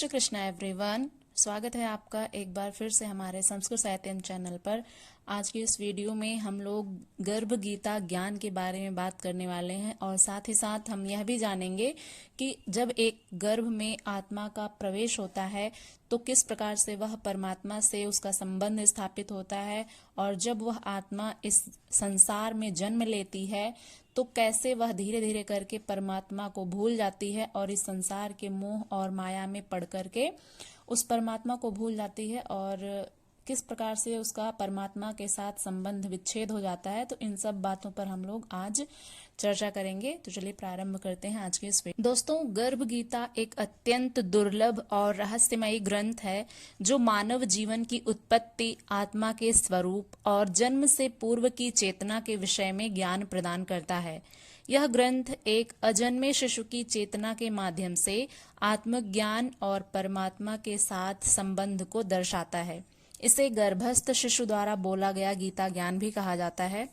Shri Krishna everyone. स्वागत है आपका एक बार फिर से हमारे संस्कृत साहित्यम चैनल पर। आज की इस वीडियो में हम लोग गर्भ गीता ज्ञान के बारे में बात करने वाले हैं और साथ ही साथ हम यह भी जानेंगे कि जब एक गर्भ में आत्मा का प्रवेश होता है तो किस प्रकार से वह परमात्मा से उसका संबंध स्थापित होता है, और जब वह आत्मा इस संसार में जन्म लेती है तो कैसे वह धीरे धीरे करके परमात्मा को भूल जाती है और इस संसार के मोह और माया में पड़ करके उस परमात्मा को भूल जाती है, और किस प्रकार से उसका परमात्मा के साथ संबंध विच्छेद हो जाता है। तो इन सब बातों पर हम लोग आज चर्चा करेंगे। तो चलिए प्रारंभ करते हैं आज के इस वीडियो। दोस्तों, गर्भ गीता एक अत्यंत दुर्लभ और रहस्यमयी ग्रंथ है जो मानव जीवन की उत्पत्ति, आत्मा के स्वरूप और जन्म से पूर्व की चेतना के विषय में ज्ञान प्रदान करता है। यह ग्रंथ एक अजन्मे शिशु की चेतना के माध्यम से आत्मज्ञान और परमात्मा के साथ संबंध को दर्शाता है। इसे गर्भस्थ शिशु द्वारा बोला गया गीता ज्ञान भी कहा जाता है।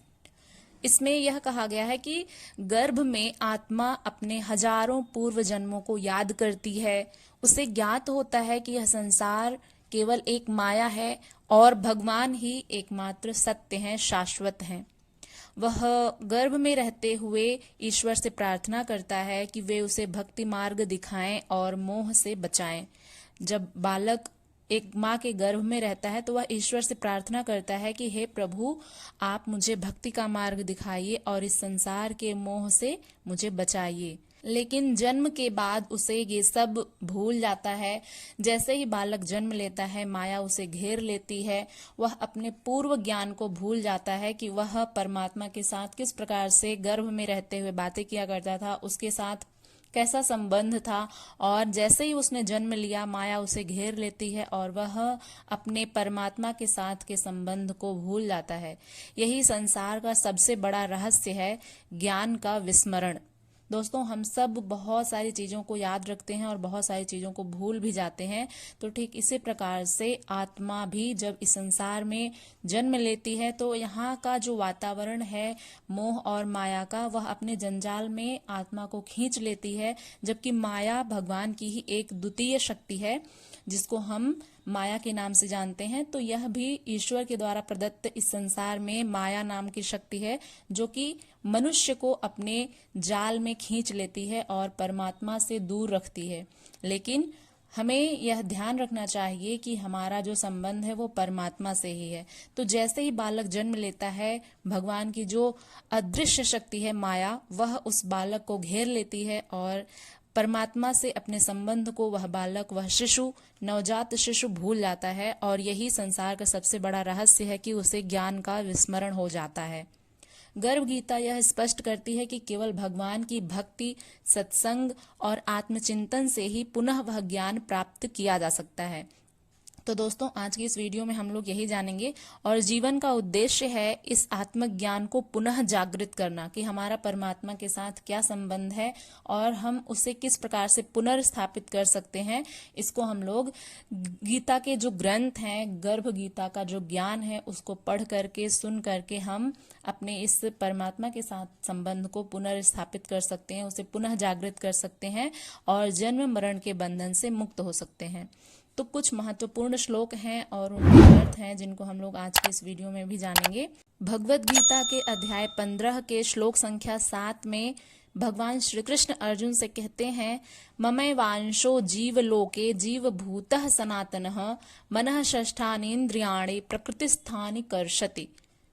इसमें यह कहा गया है कि गर्भ में आत्मा अपने हजारों पूर्व जन्मों को याद करती है। उसे ज्ञात होता है कि यह संसार केवल एक माया है और भगवान ही एकमात्र सत्य हैं, शाश्वत हैं। वह गर्भ में रहते हुए ईश्वर से प्रार्थना करता है कि वे उसे भक्ति मार्ग दिखाएं और मोह से बचाएं। जब बालक एक माँ के गर्भ में रहता है तो वह ईश्वर से प्रार्थना करता है कि हे प्रभु, आप मुझे भक्ति का मार्ग दिखाइए और इस संसार के मोह से मुझे बचाइए। लेकिन जन्म के बाद उसे ये सब भूल जाता है। जैसे ही बालक जन्म लेता है, माया उसे घेर लेती है। वह अपने पूर्व ज्ञान को भूल जाता है कि वह परमात्मा के साथ किस प्रकार से गर्भ में रहते हुए बातें किया करता था, उसके साथ कैसा संबंध था। और जैसे ही उसने जन्म लिया, माया उसे घेर लेती है और वह अपने परमात्मा के साथ के संबंध को भूल जाता है। यही संसार का सबसे बड़ा रहस्य है, ज्ञान का विस्मरण। दोस्तों, हम सब बहुत सारी चीजों को याद रखते हैं और बहुत सारी चीजों को भूल भी जाते हैं। तो ठीक इसी प्रकार से आत्मा भी जब इस संसार में जन्म लेती है तो यहाँ का जो वातावरण है मोह और माया का, वह अपने जंजाल में आत्मा को खींच लेती है। जबकि माया भगवान की ही एक द्वितीय शक्ति है जिसको हम माया के नाम से जानते हैं। तो यह भी ईश्वर के द्वारा प्रदत्त इस संसार में माया नाम की शक्ति है जो कि मनुष्य को अपने जाल में खींच लेती है और परमात्मा से दूर रखती है। लेकिन हमें यह ध्यान रखना चाहिए कि हमारा जो संबंध है वो परमात्मा से ही है। तो जैसे ही बालक जन्म लेता है, भगवान की जो अदृश्य शक्ति है माया, वह उस बालक को घेर लेती है और परमात्मा से अपने संबंध को वह बालक, वह शिशु, नवजात शिशु भूल जाता है। और यही संसार का सबसे बड़ा रहस्य है कि उसे ज्ञान का विस्मरण हो जाता है। गर्भ गीता यह स्पष्ट करती है कि केवल भगवान की भक्ति, सत्संग और आत्मचिंतन से ही पुनः वह ज्ञान प्राप्त किया जा सकता है। तो दोस्तों, आज की इस वीडियो में हम लोग यही जानेंगे और जीवन का उद्देश्य है इस आत्मज्ञान को पुनः जागृत करना कि हमारा परमात्मा के साथ क्या संबंध है और हम उसे किस प्रकार से पुनर्स्थापित कर सकते हैं। इसको हम लोग गीता के जो ग्रंथ हैं, गर्भ गीता का जो ज्ञान है, उसको पढ़ करके, सुन करके हम अपने इस परमात्मा के साथ संबंध को पुनर्स्थापित कर सकते हैं, उसे पुनः जागृत कर सकते हैं और जन्म मरण के बंधन से मुक्त हो सकते हैं। तो कुछ महत्वपूर्ण श्लोक हैं और उनके अर्थ हैं जिनको हम लोग आज के इस वीडियो में भी जानेंगे। भगवत गीता के अध्याय 15 के श्लोक संख्या 7 में भगवान श्री कृष्ण अर्जुन से कहते हैं, ममैवांशो जीवलोके जीवभूतः सनातनः मनः षष्ठानीन्द्रियाणि प्रकृतिस्थानि कर्षति।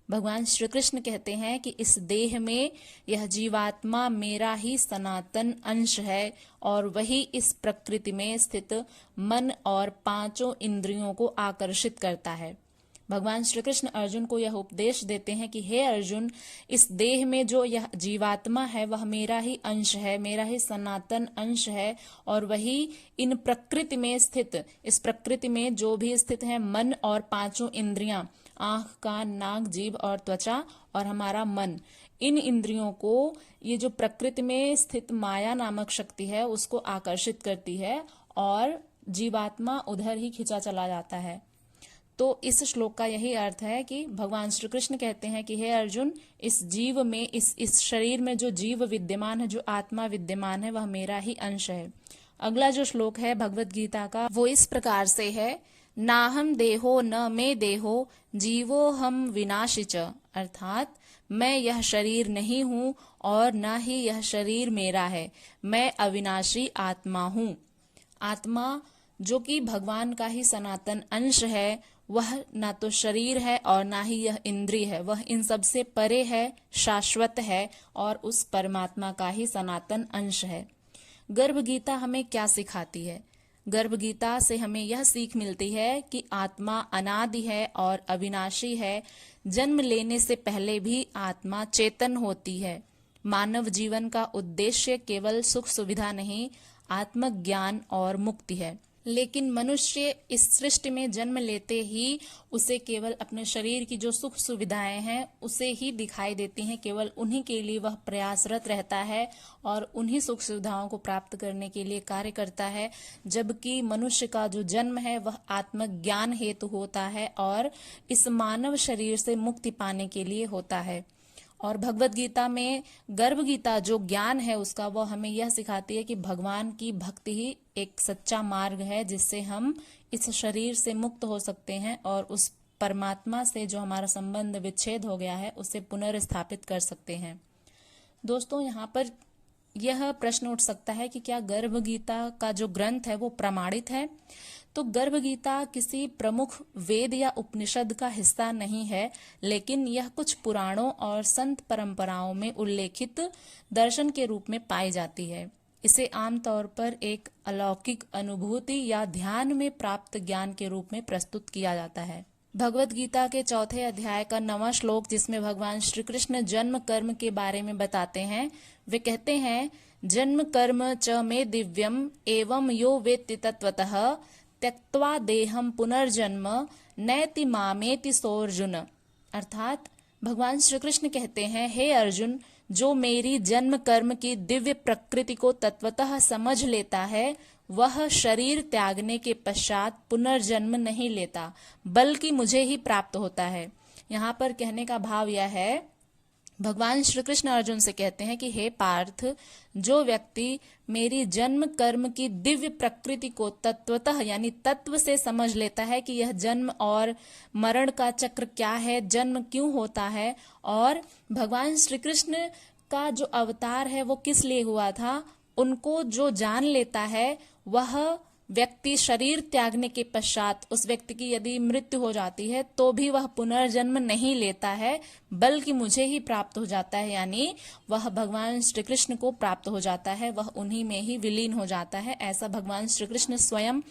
भगवान श्री कृष्ण कहते हैं कि इस देह में यह जीवात्मा मेरा ही सनातन अंश है और वही इस प्रकृति में स्थित मन और पांचों इंद्रियों को आकर्षित करता है। भगवान श्री कृष्ण अर्जुन को यह उपदेश देते हैं कि हे अर्जुन, इस देह में जो यह जीवात्मा है वह मेरा ही अंश है, मेरा ही सनातन अंश है और वही इन प्रकृति में स्थित, इस प्रकृति में जो भी स्थित है मन और पांचों इंद्रियां, आंख, कान, नाक, जीभ और त्वचा और हमारा मन, इन इंद्रियों को ये जो प्रकृति में स्थित माया नामक शक्ति है उसको आकर्षित करती है और जीवात्मा उधर ही खिंचा चला जाता है। तो इस श्लोक का यही अर्थ है कि भगवान श्री कृष्ण कहते हैं कि हे अर्जुन, इस जीव में, इस शरीर में जो जीव विद्यमान है, जो आत्मा विद्यमान है, वह मेरा ही अंश है अगला जो श्लोक है भगवत गीता का वो इस प्रकार से है, नाहम देहो न मे देहो जीवो हम विनाशिच, अर्थात मैं यह शरीर नहीं हूँ और न ही यह शरीर मेरा है, मैं अविनाशी आत्मा हूँ। आत्मा जो कि भगवान का ही सनातन अंश है, वह ना तो शरीर है और ना ही यह इंद्रिय है, वह इन सब से परे है, शाश्वत है और उस परमात्मा का ही सनातन अंश है। गर्भ गीता हमें क्या सिखाती है? गर्भ गीता से हमें यह सीख मिलती है कि आत्मा अनादि है और अविनाशी है। जन्म लेने से पहले भी आत्मा चेतन होती है। मानव जीवन का उद्देश्य केवल सुख सुविधा नहीं, आत्मज्ञान और मुक्ति है। लेकिन मनुष्य इस सृष्टि में जन्म लेते ही उसे केवल अपने शरीर की जो सुख सुविधाएं हैं उसे ही दिखाई देती हैं, केवल उन्हीं के लिए वह प्रयासरत रहता है और उन्हीं सुख सुविधाओं को प्राप्त करने के लिए कार्य करता है। जबकि मनुष्य का जो जन्म है वह आत्मज्ञान हेतु होता है और इस मानव शरीर से मुक्ति पाने के लिए होता है। और भगवत गीता में गर्भ गीता जो ज्ञान है उसका, वो हमें यह सिखाती है कि भगवान की भक्ति ही एक सच्चा मार्ग है जिससे हम इस शरीर से मुक्त हो सकते हैं और उस परमात्मा से जो हमारा संबंध विच्छेद हो गया है उसे पुनर्स्थापित कर सकते हैं। दोस्तों, यहाँ पर यह प्रश्न उठ सकता है कि क्या गर्भ गीता का जो ग्रंथ है वो प्रमाणित है? तो गर्भ गीता किसी प्रमुख वेद या उपनिषद का हिस्सा नहीं है, लेकिन यह कुछ पुराणों और संत परंपराओं में उल्लेखित दर्शन के रूप में पाई जाती है। इसे आमतौर पर एक अलौकिक अनुभूति या ध्यान में प्राप्त ज्ञान के रूप में प्रस्तुत किया जाता है। भगवत गीता के 4थे अध्याय का 9वां श्लोक, जिसमें भगवान श्री कृष्ण जन्म कर्म के बारे में बताते हैं, वे कहते हैं, जन्म कर्म च मे दिव्यम एवं यो वेत्ति तत्वतः त्यक्त्वा देहम पुनर्जन्म नैति मामेति सोऽर्जुन। अर्थात भगवान श्री कृष्ण कहते हैं, हे अर्जुन, जो मेरी जन्म कर्म की दिव्य प्रकृति को तत्वतः समझ लेता है वह शरीर त्यागने के पश्चात पुनर्जन्म नहीं लेता, बल्कि मुझे ही प्राप्त होता है। यहाँ पर कहने का भाव यह है, भगवान श्री कृष्ण अर्जुन से कहते हैं कि हे पार्थ, जो व्यक्ति मेरी जन्म कर्म की दिव्य प्रकृति को तत्वतः यानी तत्व से समझ लेता है कि यह जन्म और मरण का चक्र क्या है, जन्म क्यों होता है और भगवान श्री कृष्ण का जो अवतार है वो किस लिए हुआ था, उनको जो जान लेता है वह व्यक्ति शरीर त्यागने के पश्चात उस व्यक्ति की यदि मृत्यु हो जाती है तो भी वह पुनर्जन्म नहीं लेता है, बल्कि मुझे ही प्राप्त हो जाता है, यानी वह भगवान श्री कृष्ण को प्राप्त हो जाता है, वह उन्हीं में ही विलीन हो जाता है। ऐसा भगवान श्री कृष्ण स्वयं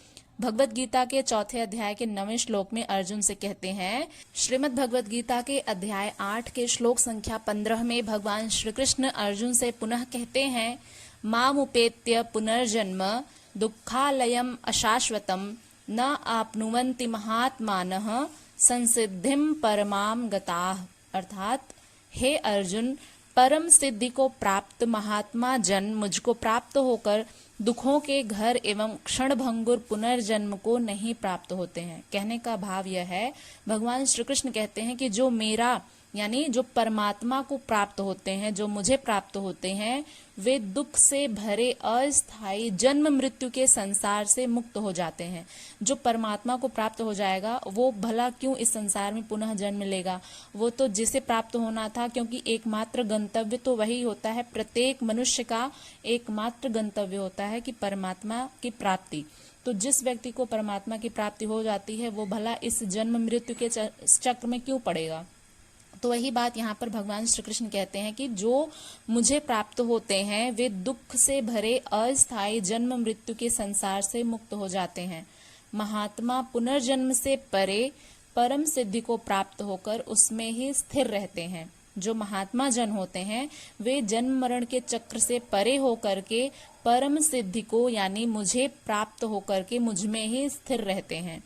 भगवत गीता के 4थे अध्याय के 9वें श्लोक में अर्जुन से कहते हैं। श्रीमद् भगवत गीता के अध्याय 8 के श्लोक संख्या 15 में भगवान श्री कृष्ण अर्जुन से पुनः कहते हैं, मामुपेत्य पुनर्जन्म दुःखालयम् अशाश्वतम् न आप्नुवन्ति महात्मानः संसिद्धिं परमाम गताः। अर्थात हे अर्जुन, परम सिद्धि को प्राप्त महात्मा जन मुझको प्राप्त होकर दुखों के घर एवं क्षणभंगुर पुनर्जन्म को नहीं प्राप्त होते हैं। कहने का भाव यह है, भगवान श्री कृष्ण कहते हैं कि जो मेरा यानी जो परमात्मा को प्राप्त होते हैं, जो मुझे प्राप्त होते हैं, वे दुख से भरे अस्थायी जन्म मृत्यु के संसार से मुक्त हो जाते हैं। जो परमात्मा को प्राप्त हो जाएगा वो भला क्यों इस संसार में पुनः जन्म लेगा, वो तो जिसे प्राप्त होना था, क्योंकि एकमात्र गंतव्य तो वही होता है, प्रत्येक मनुष्य का एकमात्र गंतव्य होता है कि परमात्मा की प्राप्ति। तो जिस व्यक्ति को परमात्मा की प्राप्ति हो जाती है वो भला इस जन्म मृत्यु के चक्र में क्यों पड़ेगा। तो वही बात यहाँ पर भगवान श्री कृष्ण कहते हैं कि जो मुझे प्राप्त होते हैं वे दुख से भरे अस्थायी जन्म मृत्यु के संसार से मुक्त हो जाते हैं। महात्मा पुनर्जन्म से परे परम सिद्धि को प्राप्त होकर उसमें ही स्थिर रहते हैं। जो महात्मा जन होते हैं वे जन्म मरण के चक्र से परे होकर के परम सिद्धि को यानी मुझे प्राप्त होकर के मुझ में ही स्थिर रहते हैं।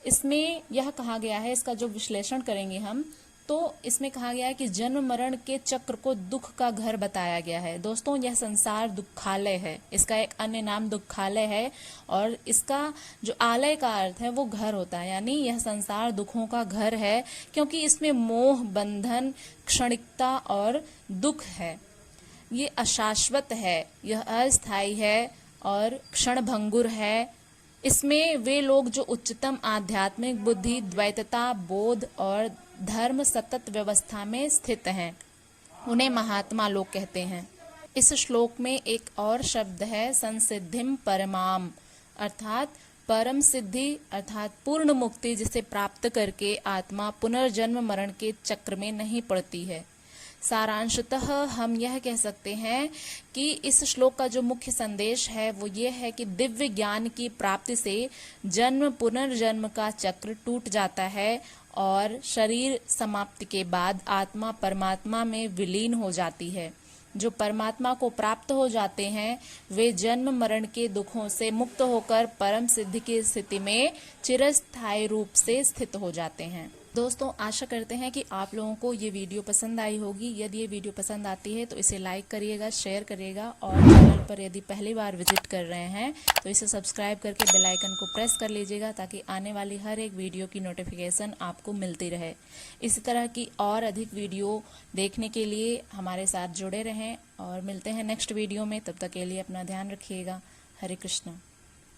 इसमें यह कहा गया है, इसका जो विश्लेषण करेंगे हम, तो इसमें कहा गया है कि जन्म मरण के चक्र को दुख का घर बताया गया है। दोस्तों, यह संसार दुखालय है, इसका एक अन्य नाम दुखालय है और इसका जो आलय का अर्थ है वो घर होता है, यानी यह संसार दुखों का घर है, क्योंकि इसमें मोह, बंधन, क्षणिकता और दुख है। ये अशाश्वत है, यह अस्थायी है, और क्षणभंगुर है। इसमें वे लोग जो उच्चतम आध्यात्मिक बुद्धि, द्वैतता, बोध और धर्म सतत व्यवस्था में स्थित हैं, उन्हें महात्मा लोग कहते हैं। इस श्लोक में एक और शब्द है संसिद्धिम परमाम, अर्थात परम सिद्धि अर्थात पूर्ण मुक्ति, जिसे प्राप्त करके आत्मा पुनर्जन्म मरण के चक्र में नहीं पड़ती है। सारांशतः हम यह कह सकते हैं कि इस श्लोक का जो मुख्य संदेश है वो ये है कि दिव्य ज्ञान की प्राप्ति से जन्म पुनर्जन्म का चक्र टूट जाता है और शरीर समाप्ति के बाद आत्मा परमात्मा में विलीन हो जाती है। जो परमात्मा को प्राप्त हो जाते हैं वे जन्म मरण के दुखों से मुक्त होकर परम सिद्धि की स्थिति में चिरस्थायी रूप से स्थित हो जाते हैं। दोस्तों, आशा करते हैं कि आप लोगों को ये वीडियो पसंद आई होगी। यदि ये वीडियो पसंद आती है तो इसे लाइक करिएगा, शेयर करिएगा और चैनल पर यदि पहली बार विजिट कर रहे हैं तो इसे सब्सक्राइब करके बेल आइकन को प्रेस कर लीजिएगा ताकि आने वाली हर एक वीडियो की नोटिफिकेशन आपको मिलती रहे। इसी तरह की और अधिक वीडियो देखने के लिए हमारे साथ जुड़े रहें और मिलते हैं नेक्स्ट वीडियो में। तब तक के लिए अपना ध्यान रखिएगा। हरे कृष्णा।